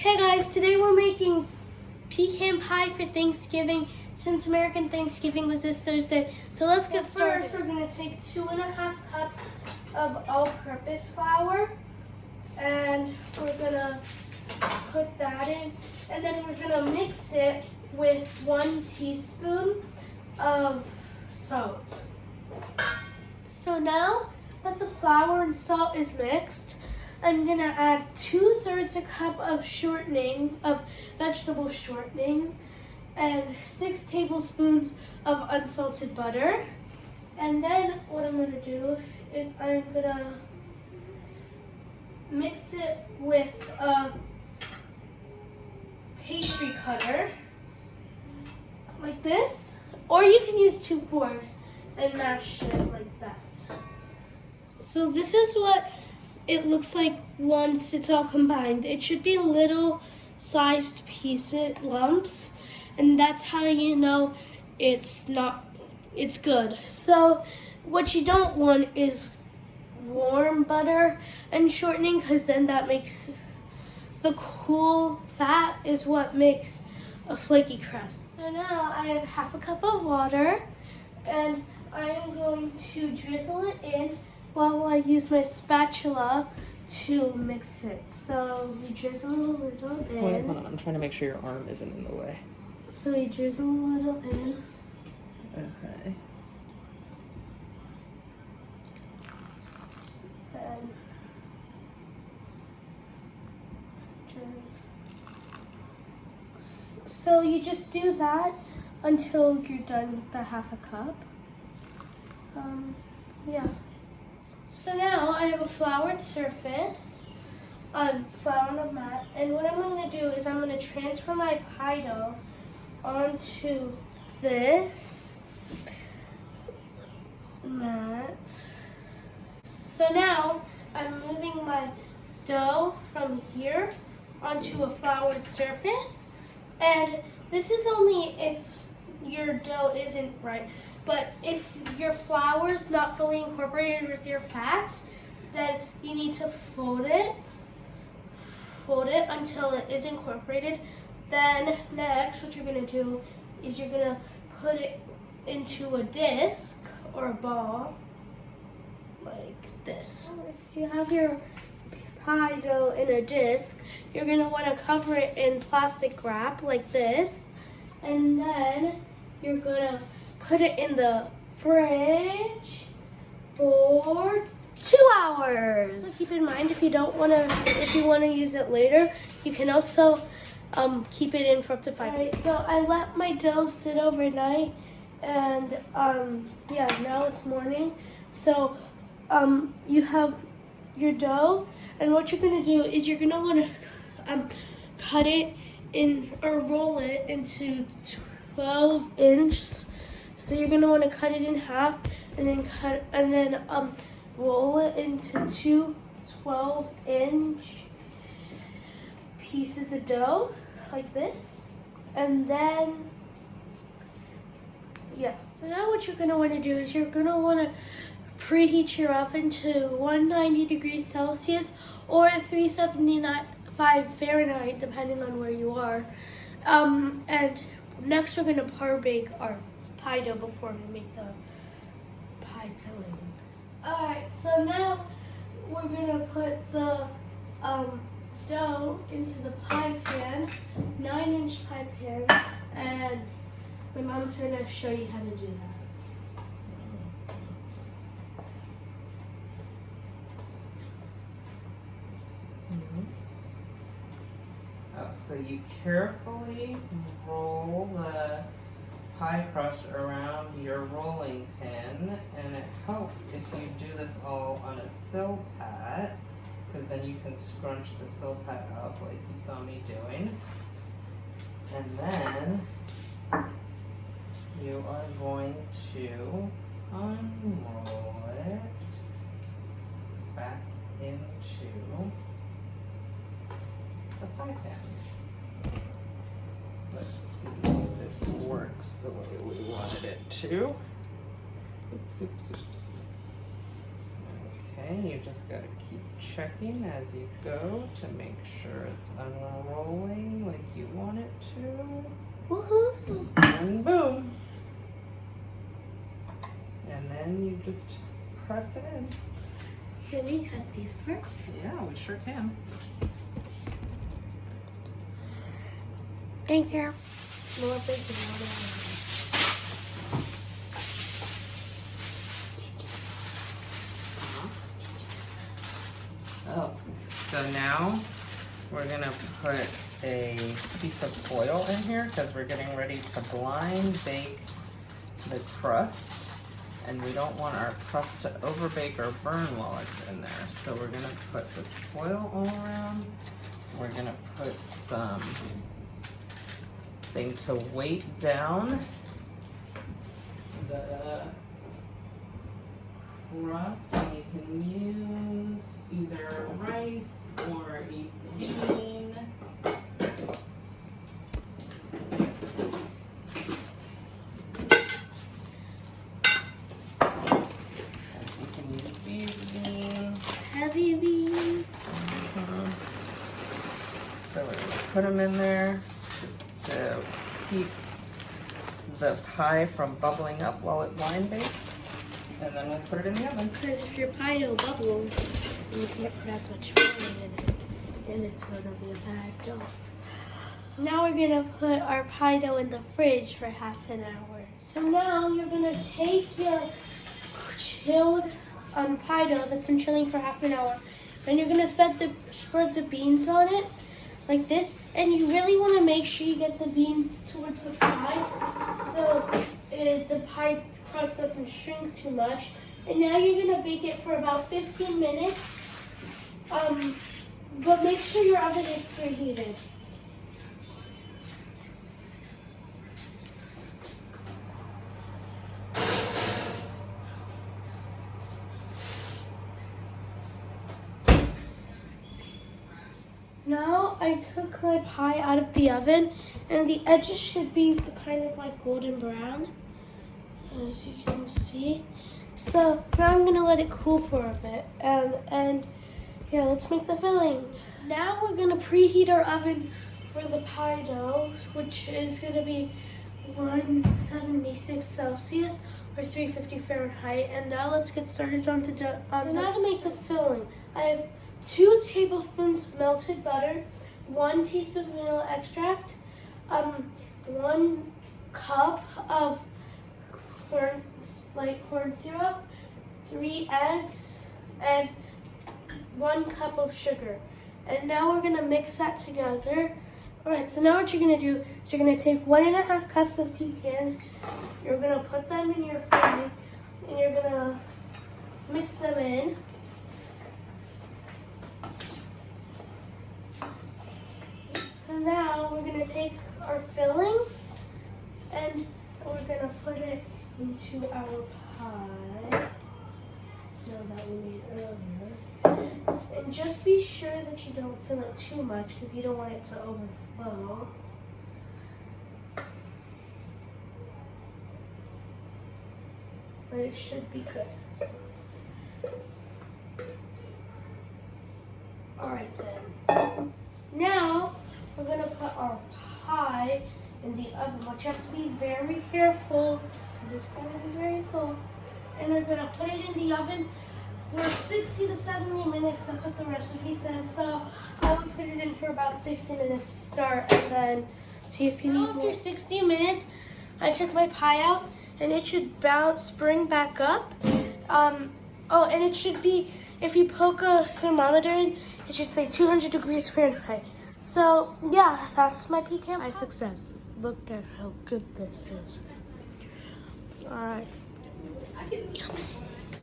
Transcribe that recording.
Hey guys, today we're making pecan pie for Thanksgiving since American Thanksgiving was this Thursday. So let's get started. First, we're going to take 2.5 cups of all-purpose flour and we're going to put that in, and then we're going to mix it with 1 teaspoon of salt. So now that the flour and salt is mixed, I'm going to add 2/3 a cup of shortening, of vegetable shortening, and 6 tablespoons of unsalted butter. And then what I'm going to do is I'm going to mix it with a pastry cutter, like this. Or you can use 2 forks and mash it like that. So this is what it looks like once it's all combined. It should be little sized pieces, lumps, and that's how you know it's good. So what you don't want is warm butter and shortening, because then that makes the cool fat is what makes a flaky crust. So now I have 1/2 cup of water, and I am going to drizzle it in while I use my spatula to mix it. So we drizzle a little in. Hold on, I'm trying to make sure your arm isn't in the way. So we drizzle a little in. Okay. Then so you just do that until you're done with the 1/2 cup. Yeah. So now I have a floured surface, flour on a mat, and what I'm going to do is I'm going to transfer my pie dough onto this mat. So now I'm moving my dough from here onto a floured surface, and this is only if your dough isn't right. But if your flour is not fully incorporated with your fats, then you need to fold it until it is incorporated. Then next, what you're gonna do is you're gonna put it into a disc or a ball, like this. If you have your pie dough in a disc, you're gonna wanna cover it in plastic wrap like this, and then you're gonna put it in the fridge for 2 hours. So keep in mind, if you want to use it later, you can also keep it in for up to 5 days. Right, so I let my dough sit overnight, and yeah, now it's morning. So you have your dough, and what you're gonna do is you're gonna want to cut it in, or roll it into 12-inch. So you're gonna want to cut it in half, and then roll it into 2 12-inch pieces of dough, like this. And then, yeah. So now what you're gonna want to do is you're gonna want to preheat your oven to 190 degrees Celsius or 375 Fahrenheit, depending on where you are. And next we're gonna par bake our pie dough before we make the pie filling. Alright, so now we're gonna put the dough into the pie pan, 9-inch pie pan, and my mom's gonna show you how to do that. Oh, so you carefully roll the pie crust around your rolling pin, and it helps if you do this all on a sill pat, because then you can scrunch the sill pat up like you saw me doing. And then you are going to unroll it back into the pie pan. Let's see if this works the way we wanted it to. Oops, oops, oops. Okay, you just gotta keep checking as you go to make sure it's unrolling like you want it to. Woohoo! And boom! And then you just press it in. Can we cut these parts? Yeah, we sure can. Thank you. More bacon. Oh, so now we're gonna put a piece of foil in here because we're getting ready to blind bake the crust, and we don't want our crust to overbake or burn while it's in there. So we're gonna put this foil all around. We're gonna put some thing to weight down the crust, and you can use either rice or a bean. You can use these beans. Heavy beans. So we're gonna put them in there just to keep the pie from bubbling up while it blind bakes. And then we'll put it in the oven. Because if your pie dough bubbles, then you can't put as much filling in it. And it's going to be a bad dough. Now we're going to put our pie dough in the fridge for half an hour. So now you're going to take your chilled pie dough that's been chilling for half an hour. And you're going to spread the beans on it like this. And you really want to make sure you get the beans towards the side so the pie crust doesn't shrink too much. And now you're gonna bake it for about 15 minutes. But make sure your oven is preheated. Now I took my pie out of the oven, and the edges should be kind of like golden brown, as you can see. So now I'm gonna let it cool for a bit, and yeah, let's make the filling. Now we're gonna preheat our oven for the pie dough, which is gonna be 176 Celsius or 350 Fahrenheit. And now let's get started on now to make the filling. I have 2 tablespoons of melted butter, 1 teaspoon vanilla extract, 1 cup of corn syrup, 3 eggs, and 1 cup of sugar. And now we're gonna mix that together. Alright, so now what you're gonna do is you're gonna take 1.5 cups of pecans, you're gonna put them in your filling, and you're gonna mix them in. So now we're gonna take our filling and we're gonna put it into our pie that we made earlier. And just be sure that you don't fill it too much because you don't want it to overflow. But it should be good. Alright then. Now we're going to put our pie in the oven, but you have to be very careful because it's going to be very cold. And we're going to put it in the oven for 60 to 70 minutes. That's what the recipe says. So I would put it in for about 60 minutes to start and then see if you need more. After 60 minutes, I took my pie out and it should spring back up. And it should be, if you poke a thermometer in, it should say 200 degrees Fahrenheit. So yeah, that's my pecan pie success. Look at how good this is. All right. Yummy.